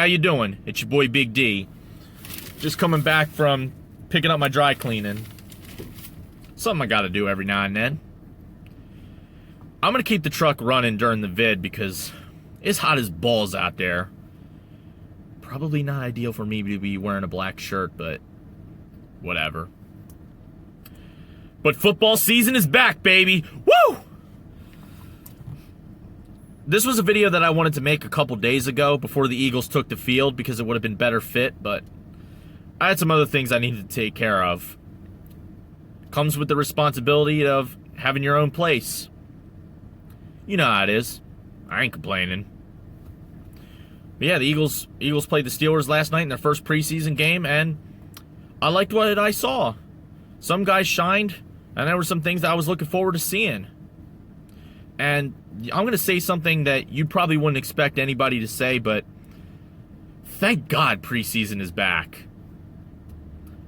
you doing? It's your boy Big D. Just coming back from picking up my dry cleaning. Something I gotta do every now and then. I'm gonna keep the truck running during the vid because it's hot as balls out there. Probably not ideal for me to be wearing a black shirt, but whatever. But football season is back, baby! Woo! This was a video that I wanted to make a couple days ago before the Eagles took the field because it would have been better fit, but I had some other things I needed to take care of. Comes with the responsibility of having your own place. You know how it is. I ain't complaining. But yeah, the Eagles played the Steelers last night in their first preseason game, and I liked what I saw. Some guys shined, and there were some things that I was looking forward to seeing. And I'm going to say something that you probably wouldn't expect anybody to say, but thank God preseason is back.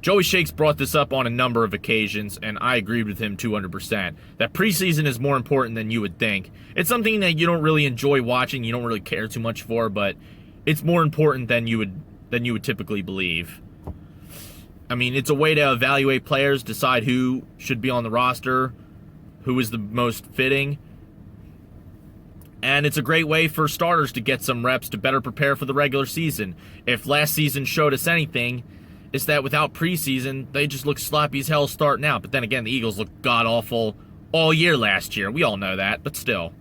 Joey Shakes brought this up on a number of occasions, and I agreed with him 200%. That preseason is more important than you would think. It's something that you don't really enjoy watching, you don't really care too much for, but it's more important than you would typically believe. I mean, it's a way to evaluate players, decide who should be on the roster, who is the most fitting. And it's a great way for starters to get some reps to better prepare for the regular season. If last season showed us anything, it's that without preseason, they just look sloppy as hell starting out. But then again, the Eagles looked god-awful all year last year. We all know that, but still.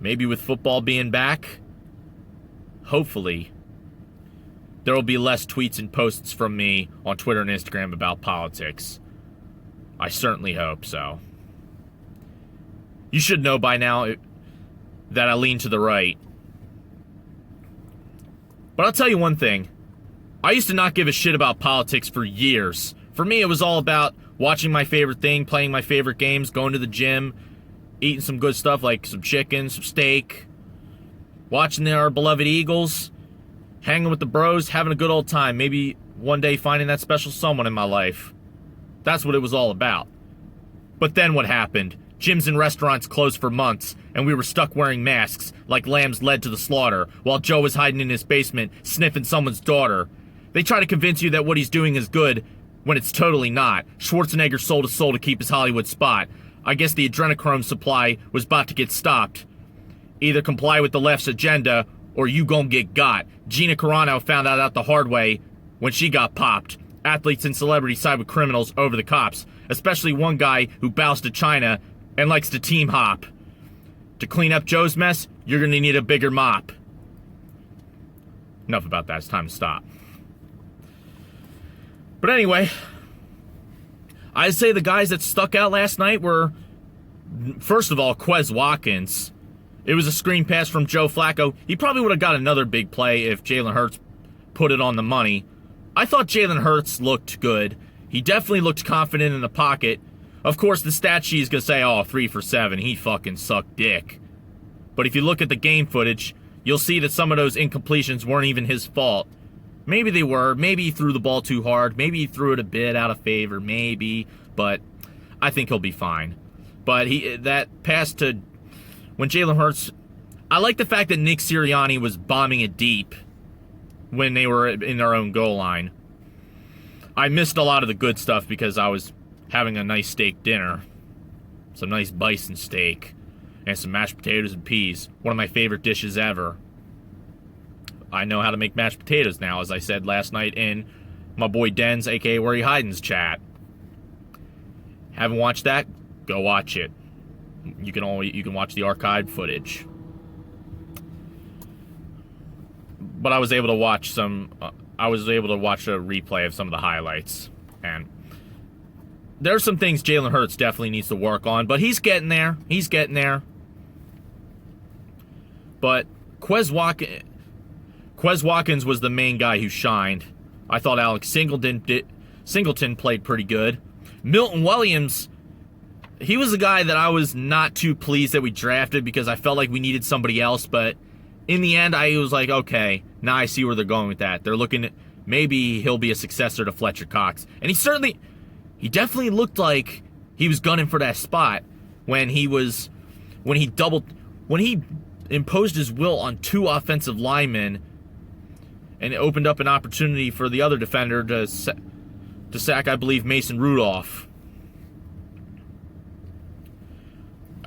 Maybe with football being back, hopefully, there will be less tweets and posts from me on Twitter and Instagram about politics. I certainly hope so. You should know by now that I lean to the right. But I'll tell you one thing. I used to not give a shit about politics for years. For me, it was all about watching my favorite thing, playing my favorite games, going to the gym, eating some good stuff like some chicken, some steak, watching our beloved Eagles, hanging with the bros, having a good old time, maybe one day finding that special someone in my life. That's what it was all about. But then what happened? Gyms and restaurants closed for months, and we were stuck wearing masks like lambs led to the slaughter, while Joe was hiding in his basement, sniffing someone's daughter. They try to convince you that what he's doing is good, when it's totally not. Schwarzenegger sold his soul to keep his Hollywood spot. I guess the adrenochrome supply was about to get stopped. Either comply with the left's agenda, or you gon' get got. Gina Carano found out the hard way when she got popped. Athletes and celebrities side with criminals over the cops, especially one guy who bows to China and likes to team hop. To clean up Joe's mess, you're gonna need a bigger mop. Enough about that, it's time to stop. But anyway, I'd say the guys that stuck out last night were, first of all, Quez Watkins. It was a screen pass from Joe Flacco. He probably would have got another big play if Jalen Hurts put it on the money. I thought Jalen Hurts looked good. He definitely looked confident in the pocket. Of course, the stat sheet is going to say, oh, 3 for 7. He fucking sucked dick. But if you look at the game footage, you'll see that some of those incompletions weren't even his fault. Maybe they were. Maybe he threw the ball too hard. Maybe he threw it a bit out of favor. Maybe. But I think he'll be fine. But that pass to when Jalen Hurts, I like the fact that Nick Sirianni was bombing it deep when they were in their own goal line. I missed a lot of the good stuff because I was having a nice steak dinner, some nice bison steak, and some mashed potatoes and peas. One of my favorite dishes ever. I know how to make mashed potatoes now, as I said last night in my boy Den's, aka Where He Hidin's chat. Haven't watched that? Go watch it. You can watch the archived footage. But I was able to watch a replay of some of the highlights, and there's some things Jalen Hurts definitely needs to work on, but he's getting there. He's getting there. But Quez Watkins was the main guy who shined. I thought Alex Singleton played pretty good. Milton Williams, he was a guy that I was not too pleased that we drafted because I felt like we needed somebody else, but in the end, I was like, okay, now I see where they're going with that. They're looking at maybe he'll be a successor to Fletcher Cox. And he definitely looked like he was gunning for that spot when he imposed his will on 2 offensive linemen, and it opened up an opportunity for the other defender to sack, I believe, Mason Rudolph.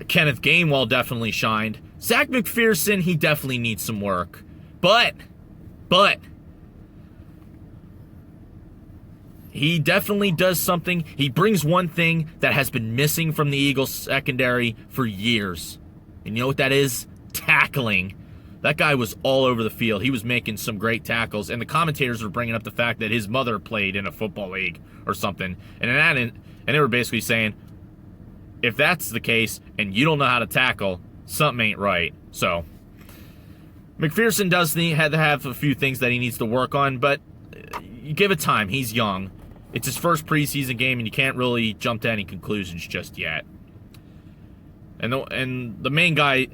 Kenneth Gainwell definitely shined. Zach McPherson, he definitely needs some work. But he definitely does something. He brings one thing that has been missing from the Eagles secondary for years. And you know what that is? Tackling. That guy was all over the field. He was making some great tackles. And the commentators were bringing up the fact that his mother played in a football league or something. And they were basically saying, if that's the case and you don't know how to tackle, something ain't right. So, McPherson had to have a few things that he needs to work on, but you give it time. He's young. It's his first preseason game, and you can't really jump to any conclusions just yet. And the main guy,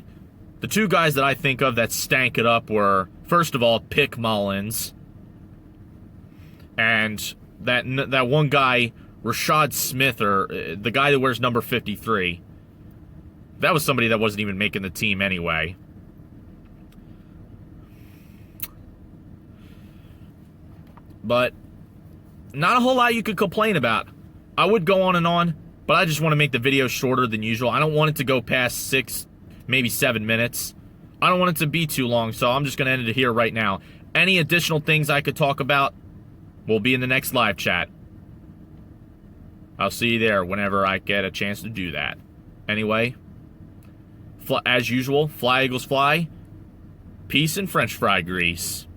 the 2 guys that I think of that stank it up were, first of all, Pick Mullins, and that one guy, Rashad Smith, or the guy that wears number 53. That was somebody that wasn't even making the team anyway. But not a whole lot you could complain about. I would go on and on, but I just want to make the video shorter than usual. I don't want it to go past 6, maybe 7 minutes. I don't want it to be too long, so I'm just going to end it here right now. Any additional things I could talk about will be in the next live chat. I'll see you there whenever I get a chance to do that. Anyway, as usual, fly Eagles fly. Peace and French fry grease.